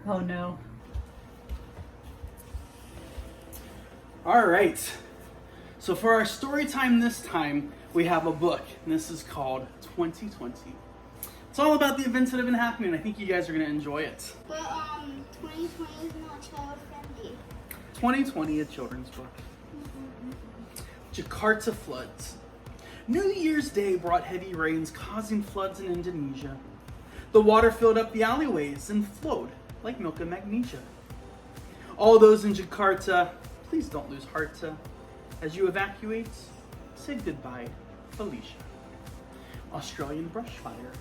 Oh no. All right. So for our story time this time, we have a book, and this is called 2020. It's all about the events that have been happening. I think you guys are going to enjoy it. But 2020 is not child friendly. 2020, a children's book. Jakarta floods. New Year's Day brought heavy rains, causing floods in Indonesia. The water filled up the alleyways and flowed like milk and magnesia. All those in Jakarta, please don't lose heart. As you evacuate, say goodbye, Felicia. Australian brush fire.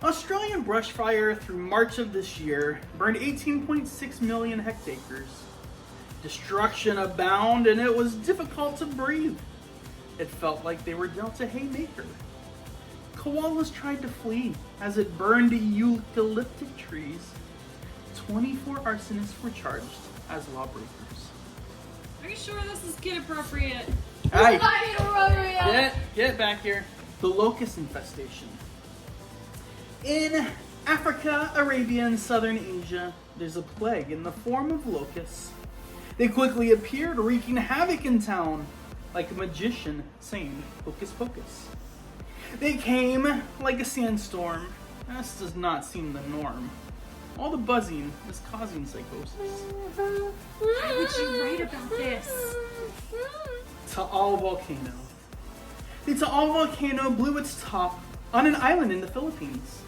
Australian brush fire through March of this year burned 18.6 million hectares. Destruction abound, and it was difficult to breathe. It felt like they were dealt a haymaker. Koalas tried to flee as it burned eucalyptic trees. 24 arsonists were charged as lawbreakers. Are you sure this is kid appropriate? Hey, get back here. The locust infestation. In Africa, Arabia, and southern Asia, there's a plague in the form of locusts. They quickly appeared, wreaking havoc in town, like a magician saying hocus pocus. They came like a sandstorm. This does not seem the norm. All the buzzing is causing psychosis. Why would you write about this? Taal volcano. The Taal volcano blew its top on an island in the Philippines.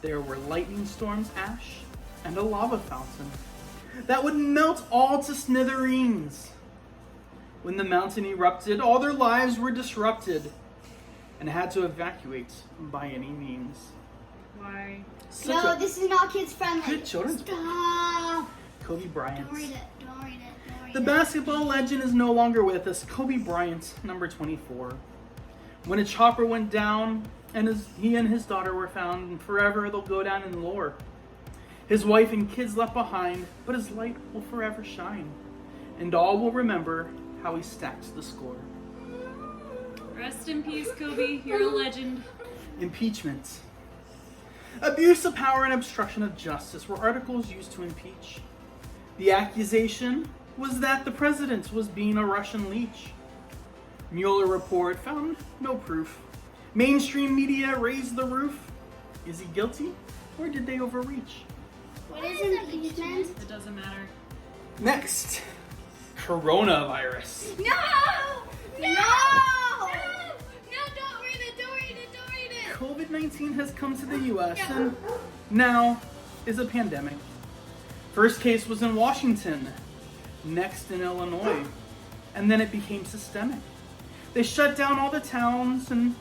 There were lightning storms, ash, and a lava fountain that would melt all to smithereens. When the mountain erupted, all their lives were disrupted and had to evacuate by any means. Why? No, this is not kids friendly. Good children's book. Stop. Kobe Bryant. Don't read it. Don't read it. Don't read The it. basketball legend is no longer with us. Kobe Bryant, number 24. When a chopper went down and he and his daughter were found, and forever they'll go down in lore. His wife and kids left behind, but his light will forever shine. And all will remember how he stacked the score. Rest in peace, Kobe. You're a legend. Impeachment. Abuse of power and obstruction of justice were articles used to impeach. The accusation was that the president was being a Russian leech. Mueller report found no proof. Mainstream media raised the roof. Is he guilty, or did they overreach? What is impeachment? It doesn't matter. Next, coronavirus. No! No! No! Don't read it. Don't read it. Don't read it. COVID-19 has come to the U.S. and now is a pandemic. First case was in Washington, next in Illinois, and then it became systemic. They shut down all the towns and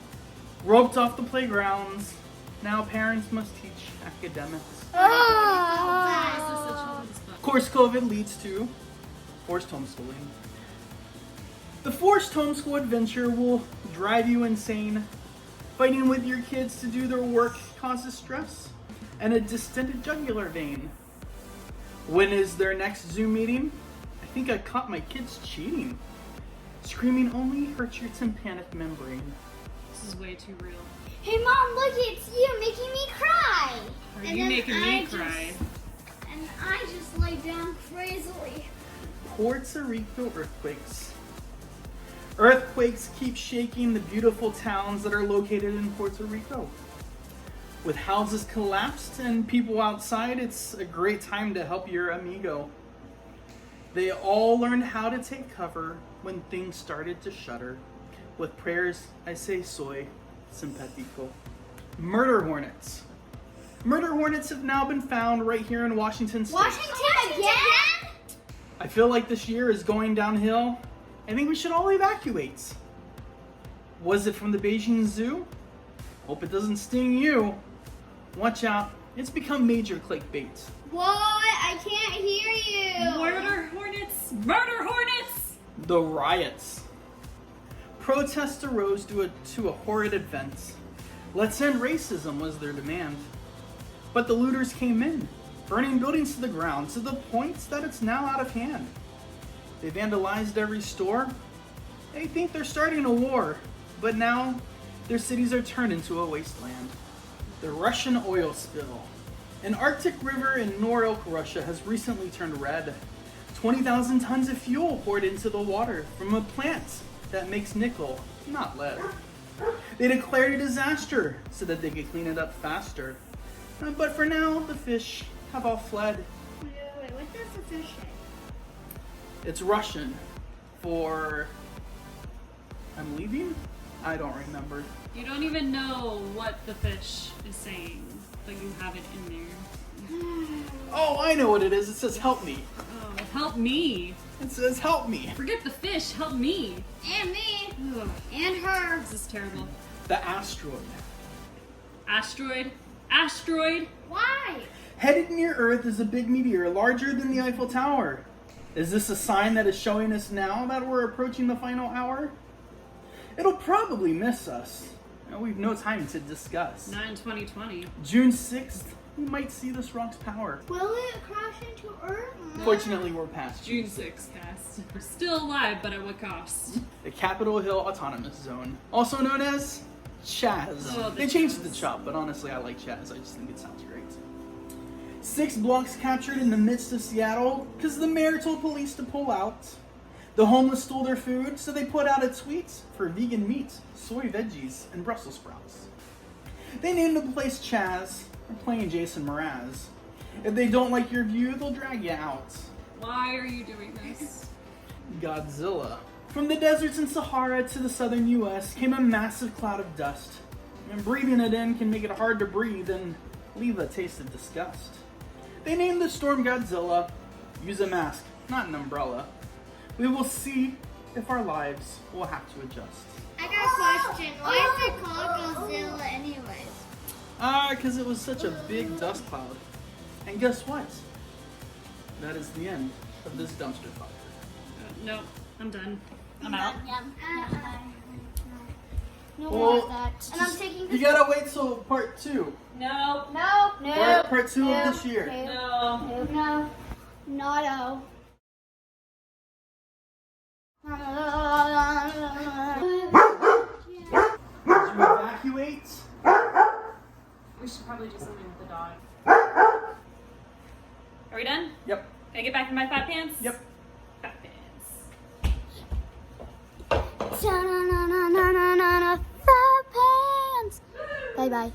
roped off the playgrounds. Now parents must teach academics. Why is this a children's book? Of course, COVID leads to forced homeschooling. The forced homeschool adventure will drive you insane. Fighting with your kids to do their work causes stress and a distended jugular vein. When is their next Zoom meeting? I think I caught my kids cheating. Screaming only hurts your tympanic membrane. This is way too real. Hey, Mom, look, it's you making me cry. Are And you then making I me cry? And I just lay down crazily. Puerto Rico earthquakes. Earthquakes keep shaking the beautiful towns that are located in Puerto Rico. With houses collapsed and people outside, it's a great time to help your amigo. They all learned how to take cover when things started to shudder. With prayers, I say soy simpatico. Murder hornets. Murder hornets have now been found right here in Washington State. Washington again? I feel like this year is going downhill. I think we should all evacuate. Was it from the Beijing Zoo? Hope it doesn't sting you. Watch out, it's become major clickbait. What? I can't hear you. Murder hornets! Murder hornets! The riots. Protests arose to a horrid event. Let's end racism was their demand. But the looters came in, burning buildings to the ground to the point that it's now out of hand. They vandalized every store. They think they're starting a war, but now their cities are turned into a wasteland. The Russian oil spill. An Arctic river in Norilsk, Russia has recently turned red. 20,000 tons of fuel poured into the water from a plant that makes nickel, not lead. They declared a disaster so that they could clean it up faster. But for now, the fish have all fled. Wait, what does the fish say? It's Russian for I'm leaving? I don't remember. You don't even know what the fish is saying, but you have it in there. Oh, I know what it is. It says help me. Oh, help me. It says help me. Forget the fish, help me. And me. Ugh, And her. this is terrible. The asteroid. Asteroid? Asteroid? Why? Headed near Earth is a big meteor larger than the Eiffel Tower. Is this a sign that is showing us now that we're approaching the final hour? It'll probably miss us. We've no time to discuss. Not in 2020. June 6th, we might see this rock's power. Will it crash into Earth? Fortunately, we're past June 6th, Cass. We're still alive, but at what cost? the Capitol Hill Autonomous Zone, also known as Chaz. Oh, They changed the chop, but honestly, I like Chaz. I just think it sounds great. 6 blocks captured in the midst of Seattle because the mayor told police to pull out. The homeless stole their food, so they put out a tweet for vegan meat, soy veggies, and Brussels sprouts. They named the place Chaz. They're playing Jason Mraz. If they don't like your view, they'll drag you out. Why are you doing this? Godzilla. From the deserts in Sahara to the southern US came a massive cloud of dust. And breathing it in can make it hard to breathe and leave a taste of disgust. They named the storm Godzilla. Use a mask, not an umbrella. We will see if our lives will have to adjust. I got a question. Why is it called Godzilla anyways? Because it was such a big dust cloud. And guess what? That is the end of this dumpster fire. Nope, I'm done. I'm out. No Well, more of that. And I'm taking You this. gotta wait till part 2. No. No. Part 2 of this year. No. No. Not Did you evacuate? We should probably do something with the dog. Are we done? Yep. Can I get back in my fat pants? Yep. Fat pants. Fat pants. Bye bye.